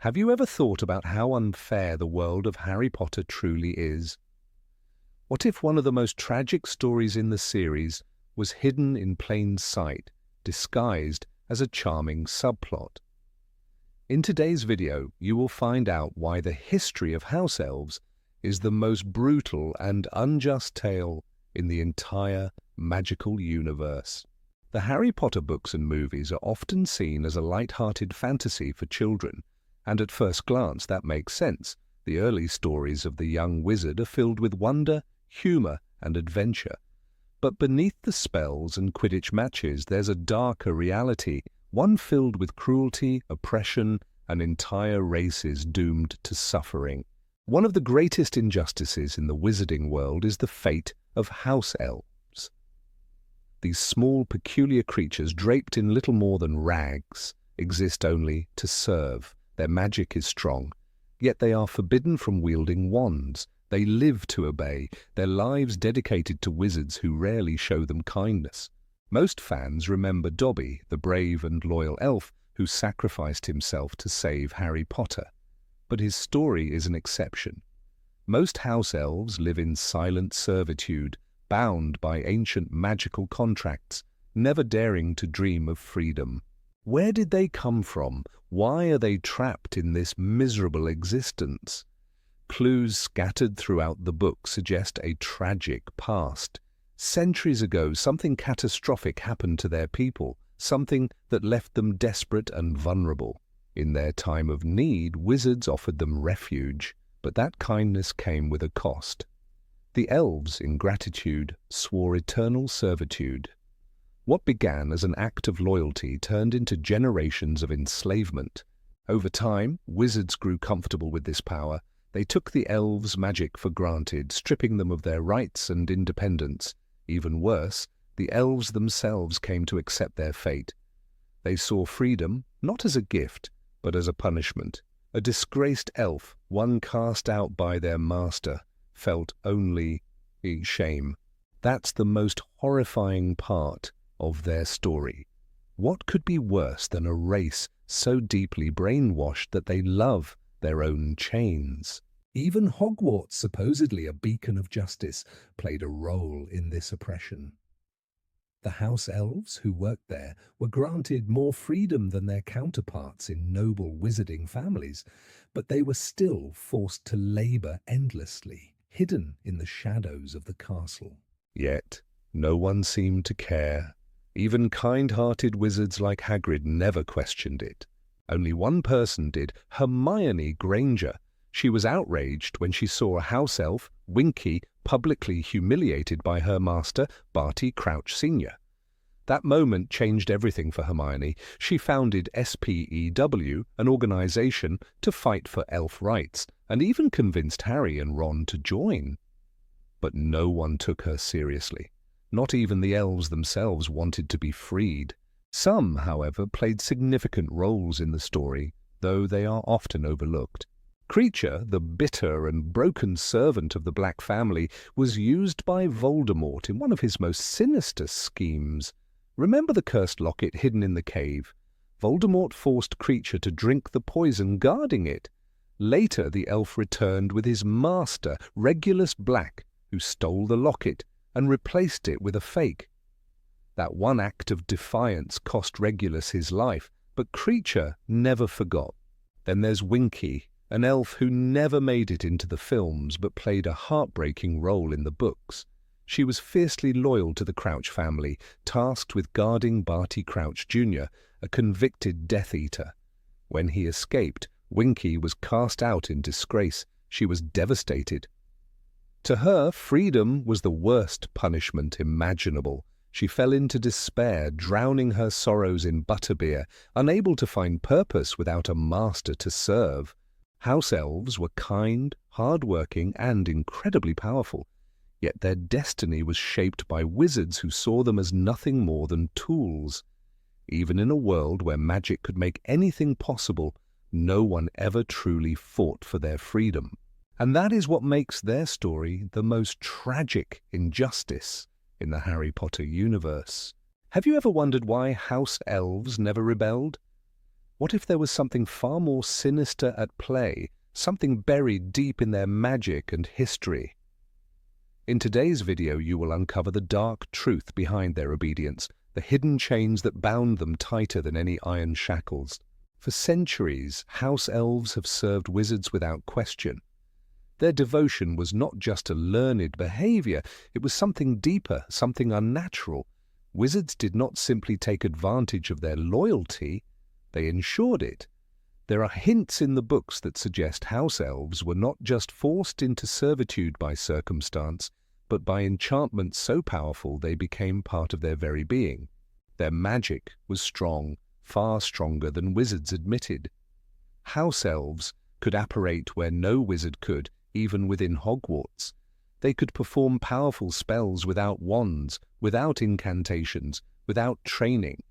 Have you ever thought about how unfair the world of Harry Potter truly is? What if one of the most tragic stories in the series was hidden in plain sight, disguised as a charming subplot? In today's video, you will find out why the history of house elves is the most brutal and unjust tale in the entire magical universe. The Harry Potter books and movies are often seen as a light-hearted fantasy for children, and at first glance that makes sense. The early stories of the young wizard are filled with wonder, humor, and adventure. But beneath the spells and Quidditch matches, there's a darker reality, one filled with cruelty, oppression, and entire races doomed to suffering. One of the greatest injustices in the wizarding world is the fate of house elves. These small, peculiar creatures, draped in little more than rags, exist only to serve. Their magic is strong, yet they are forbidden from wielding wands. They live to obey, their lives dedicated to wizards who rarely show them kindness. Most fans remember Dobby, the brave and loyal elf who sacrificed himself to save Harry Potter. But his story is an exception. Most house elves live in silent servitude, bound by ancient magical contracts, never daring to dream of freedom. Where did they come from? Why are they trapped in this miserable existence? Clues scattered throughout the book suggest a tragic past. Centuries ago, something catastrophic happened to their people, something that left them desperate and vulnerable. In their time of need, wizards offered them refuge, but that kindness came with a cost. The elves, in gratitude, swore eternal servitude. What began as an act of loyalty turned into generations of enslavement. Over time, wizards grew comfortable with this power. They took the elves' magic for granted, stripping them of their rights and independence. Even worse, the elves themselves came to accept their fate. They saw freedom not as a gift, but as a punishment. A disgraced elf, one cast out by their master, felt only shame. That's the most horrifying part of their story. What could be worse than a race so deeply brainwashed that they love their own chains? Even Hogwarts, supposedly a beacon of justice, played a role in this oppression. The house elves who worked there were granted more freedom than their counterparts in noble wizarding families, but they were still forced to labor endlessly, hidden in the shadows of the castle. Yet, no one seemed to care. Even kind-hearted wizards like Hagrid never questioned it. Only one person did, Hermione Granger. She was outraged when she saw a house elf, Winky, publicly humiliated by her master, Barty Crouch Sr. That moment changed everything for Hermione. She founded SPEW, an organization to fight for elf rights, and even convinced Harry and Ron to join. But no one took her seriously. Not even the elves themselves wanted to be freed. Some, however, played significant roles in the story, though they are often overlooked. Kreacher, the bitter and broken servant of the Black family, was used by Voldemort in one of his most sinister schemes. Remember the cursed locket hidden in the cave? Voldemort forced Kreacher to drink the poison guarding it. Later, the elf returned with his master, Regulus Black, who stole the locket and replaced it with a fake. That one act of defiance cost Regulus his life, but Kreacher never forgot. Then there's Winky, an elf who never made it into the films but played a heartbreaking role in the books. She was fiercely loyal to the Crouch family, tasked with guarding Barty Crouch Jr., a convicted Death Eater. When he escaped, Winky was cast out in disgrace. She was devastated. To her, freedom was the worst punishment imaginable. She fell into despair, drowning her sorrows in butterbeer, unable to find purpose without a master to serve. House elves were kind, hard-working, and incredibly powerful. Yet their destiny was shaped by wizards who saw them as nothing more than tools. Even in a world where magic could make anything possible, no one ever truly fought for their freedom. And that is what makes their story the most tragic injustice in the Harry Potter universe. Have you ever wondered why house elves never rebelled? What if there was something far more sinister at play, something buried deep in their magic and history? In today's video, you will uncover the dark truth behind their obedience, the hidden chains that bound them tighter than any iron shackles. For centuries, house elves have served wizards without question. Their devotion was not just a learned behavior, it was something deeper, something unnatural. Wizards did not simply take advantage of their loyalty, they ensured it. There are hints in the books that suggest house elves were not just forced into servitude by circumstance, but by enchantment so powerful they became part of their very being. Their magic was strong, far stronger than wizards admitted. House elves could apparate where no wizard could, even within Hogwarts. They could perform powerful spells without wands, without incantations, without training.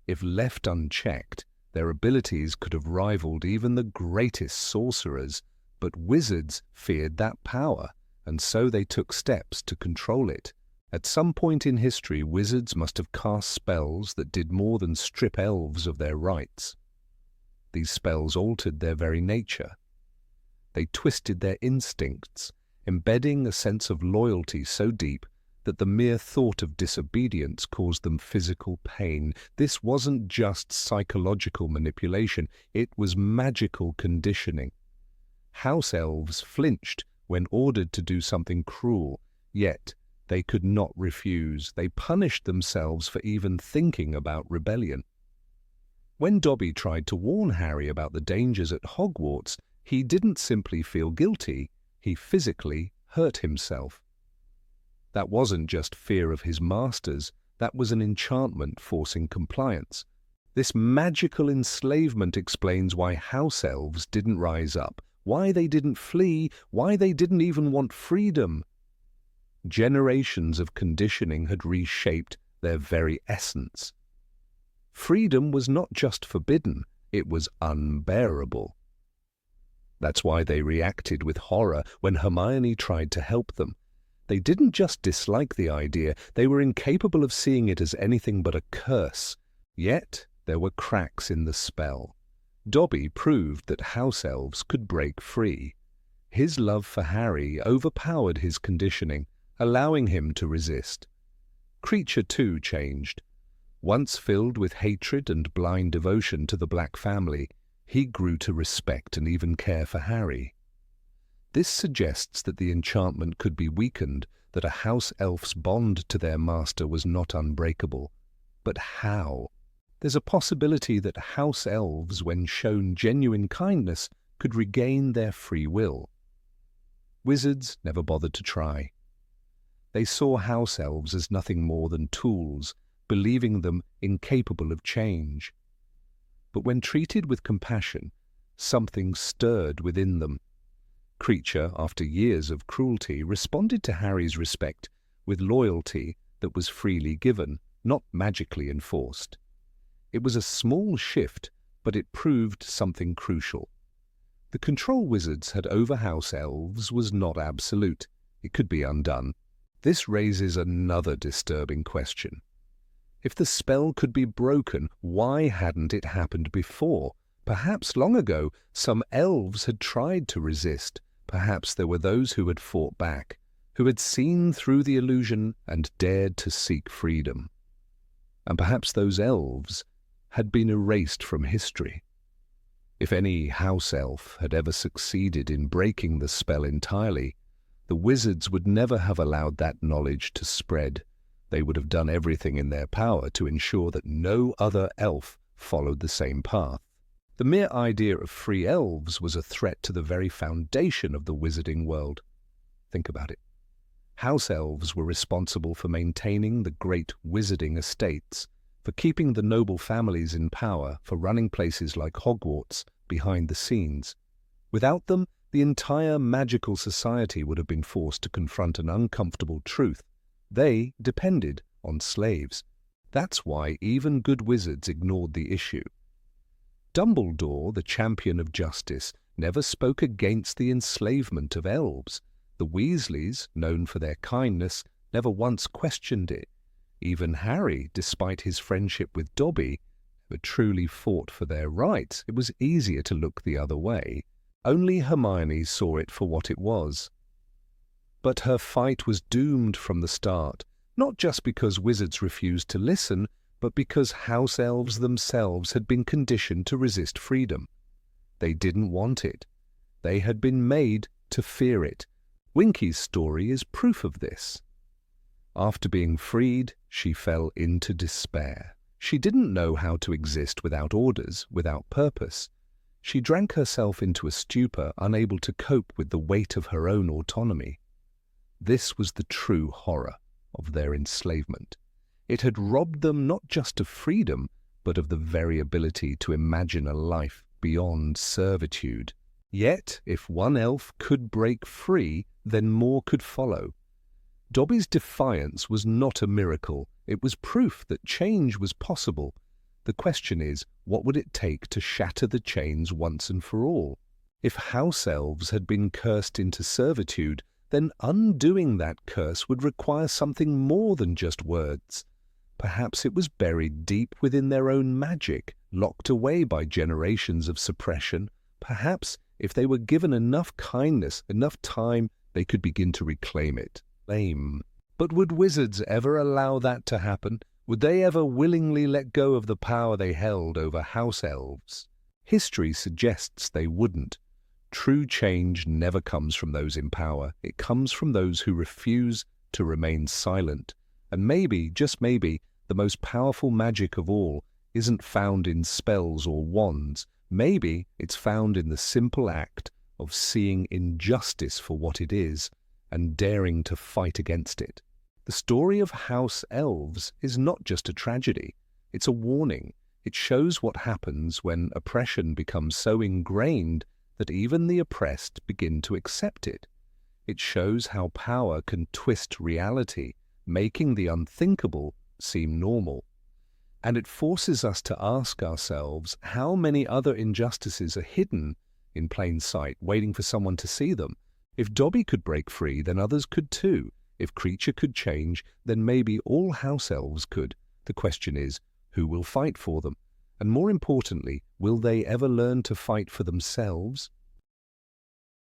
If left unchecked, their abilities could have rivaled even the greatest sorcerers, but wizards feared that power, and so they took steps to control it. At some point in history, wizards must have cast spells that did more than strip elves of their rights. These spells altered their very nature. They twisted their instincts, embedding a sense of loyalty so deep that the mere thought of disobedience caused them physical pain. This wasn't just psychological manipulation, it was magical conditioning. House elves flinched when ordered to do something cruel, yet they could not refuse. They punished themselves for even thinking about rebellion. When Dobby tried to warn Harry about the dangers at Hogwarts, he didn't simply feel guilty, he physically hurt himself. That wasn't just fear of his masters, that was an enchantment forcing compliance. This magical enslavement explains why house elves didn't rise up, why they didn't flee, why they didn't even want freedom. Generations of conditioning had reshaped their very essence. Freedom was not just forbidden, it was unbearable. That's why they reacted with horror when Hermione tried to help them. They didn't just dislike the idea, they were incapable of seeing it as anything but a curse. Yet there were cracks in the spell. Dobby proved that house elves could break free. His love for Harry overpowered his conditioning, allowing him to resist. Kreacher too changed. Once filled with hatred and blind devotion to the Black family, he grew to respect and even care for Harry. This suggests that the enchantment could be weakened, that a house elf's bond to their master was not unbreakable. But how? There's a possibility that house elves, when shown genuine kindness, could regain their free will. Wizards never bothered to try. They saw house elves as nothing more than tools, believing them incapable of change. But when treated with compassion, something stirred within them. Kreacher, after years of cruelty, responded to Harry's respect with loyalty that was freely given, not magically enforced. It was a small shift, but it proved something crucial. The control wizards had over house elves was not absolute. It could be undone. This raises another disturbing question. If the spell could be broken, why hadn't it happened before? Perhaps long ago, some elves had tried to resist. Perhaps there were those who had fought back, who had seen through the illusion and dared to seek freedom. And perhaps those elves had been erased from history. If any house elf had ever succeeded in breaking the spell entirely, the wizards would never have allowed that knowledge to spread. They would have done everything in their power to ensure that no other elf followed the same path. The mere idea of free elves was a threat to the very foundation of the wizarding world. Think about it. House elves were responsible for maintaining the great wizarding estates, for keeping the noble families in power, for running places like Hogwarts behind the scenes. Without them, the entire magical society would have been forced to confront an uncomfortable truth. They depended on slaves. That's why even good wizards ignored the issue. Dumbledore, the champion of justice, never spoke against the enslavement of elves. The Weasleys, known for their kindness, never once questioned it. Even Harry, despite his friendship with Dobby, ever truly fought for their rights. It was easier to look the other way. Only Hermione saw it for what it was. But her fight was doomed from the start, not just because wizards refused to listen, but because house elves themselves had been conditioned to resist freedom. They didn't want it. They had been made to fear it. Winky's story is proof of this. After being freed, she fell into despair. She didn't know how to exist without orders, without purpose. She drank herself into a stupor, unable to cope with the weight of her own autonomy. This was the true horror of their enslavement. It had robbed them not just of freedom, but of the very ability to imagine a life beyond servitude. Yet, if one elf could break free, then more could follow. Dobby's defiance was not a miracle. It was proof that change was possible. The question is, what would it take to shatter the chains once and for all? If house elves had been cursed into servitude, then undoing that curse would require something more than just words. Perhaps it was buried deep within their own magic, locked away by generations of suppression. Perhaps, if they were given enough kindness, enough time, they could begin to reclaim it. But would wizards ever allow that to happen? Would they ever willingly let go of the power they held over house elves? History suggests they wouldn't. True change never comes from those in power. It comes from those who refuse to remain silent. And maybe, just maybe, the most powerful magic of all isn't found in spells or wands. Maybe it's found in the simple act of seeing injustice for what it is and daring to fight against it. The story of House Elves is not just a tragedy. It's a warning. It shows what happens when oppression becomes so ingrained that even the oppressed begin to accept it. It shows how power can twist reality, making the unthinkable seem normal. And it forces us to ask ourselves how many other injustices are hidden in plain sight, waiting for someone to see them. If Dobby could break free, then others could too. If Creature could change, then maybe all house elves could. The question is, who will fight for them? And more importantly, will they ever learn to fight for themselves?